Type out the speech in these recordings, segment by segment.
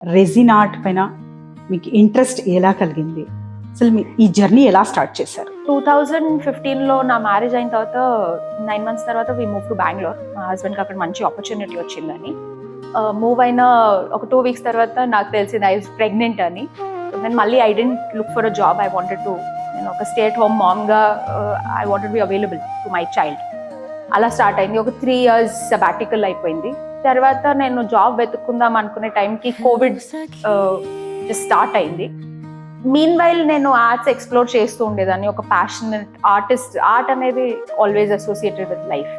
Resin art పైన మీకు interest ఎలా కలిగింది? అసలు మీ ఈ జర్నీ ఎలా స్టార్ట్ చేశారు? 2015లో నా మ్యారేజ్ అయిన తర్వాత 9 months తర్వాత వి మూవ్ టు బెంగళూరు. మా హస్బెండ్కి అక్కడ మంచి ఆపర్చునిటీ వచ్చిందని. మూవ్ అయిన ఒక 2 weeks తర్వాత నాకు తెలిసింది ఐ వాజ్ ప్రెగ్నెంట్ అని. నేను మళ్ళీ I didn't look for a job. I wanted to, నేను ఒక స్టే అట్ హోమ్ మామ్గా I wanted be available to my child. అలా స్టార్ట్ అయింది. ఒక 3 years sabbatical అయిపోయింది. తర్వాత నేను జాబ్ వెతుక్కుందాం అనుకునే టైంకి కోవిడ్ స్టార్ట్ అయింది. మీన్ వైల్ నేను ఆర్ట్స్ ఎక్స్ప్లోర్ చేస్తూ ఉండేదాన్ని. ఒక ప్యాషనెట్ ఆర్టిస్ట్. ఆర్ట్ అనేది ఆల్వేస్ అసోసియేటెడ్ విత్ లైఫ్.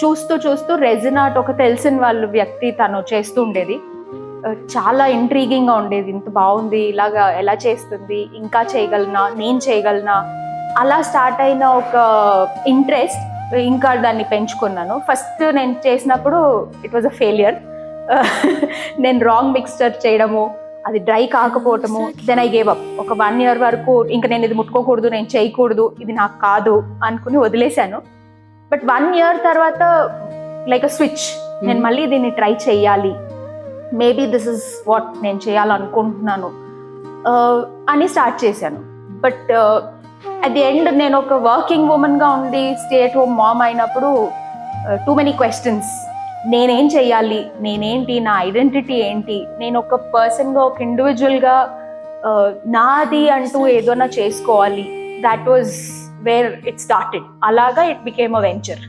చూస్తూ రెజిన్ ఆర్ట్ ఒక తెలిసిన వాళ్ళు వ్యక్తి తను చేస్తూ ఉండేది. చాలా ఇంట్రీగింగ్గా ఉండేది. ఇంత బాగుంది, ఇలాగా ఎలా చేస్తుంది, ఇంకా చేయగలనా, నేను చేయగలనా, అలా స్టార్ట్ అయిన ఒక ఇంట్రెస్ట్ ఇంకా దాన్ని పెంచుకున్నాను. ఫస్ట్ నేను చేసినప్పుడు ఇట్ వాజ్ అ ఫెయిలియర్. నేను రాంగ్ మిక్స్చర్ చేయడము, అది డ్రై కాకపోవటము. Then I gave up. ఒక 1 year వరకు ఇంకా నేను ఇది ముట్టుకోకూడదు, నేను చేయకూడదు, ఇది నాకు కాదు అనుకుని వదిలేశాను. బట్ 1 year తర్వాత లైక్ అ స్విచ్, నేను మళ్ళీ దీన్ని ట్రై చేయాలి, మేబీ దిస్ ఇస్ వాట్ నేను చేయాలనుకుంటున్నాను అని స్టార్ట్ చేశాను. బట్ అట్ ది ఎండ్ నేను ఒక వర్కింగ్ ఉమెన్గా ఉండి స్టే అట్ హోమ్ మామ్ అయినప్పుడు టూ మెనీ క్వశ్చన్స్. నేనేం చెయ్యాలి, నేనేంటి, నా ఐడెంటిటీ ఏంటి, నేను ఒక పర్సన్గా, ఒక ఇండివిజువల్గా నాది అంటూ ఏదైనా చేసుకోవాలి. That was where it started. అలాగా ఇట్ బికేమ్ అ వెంచర్.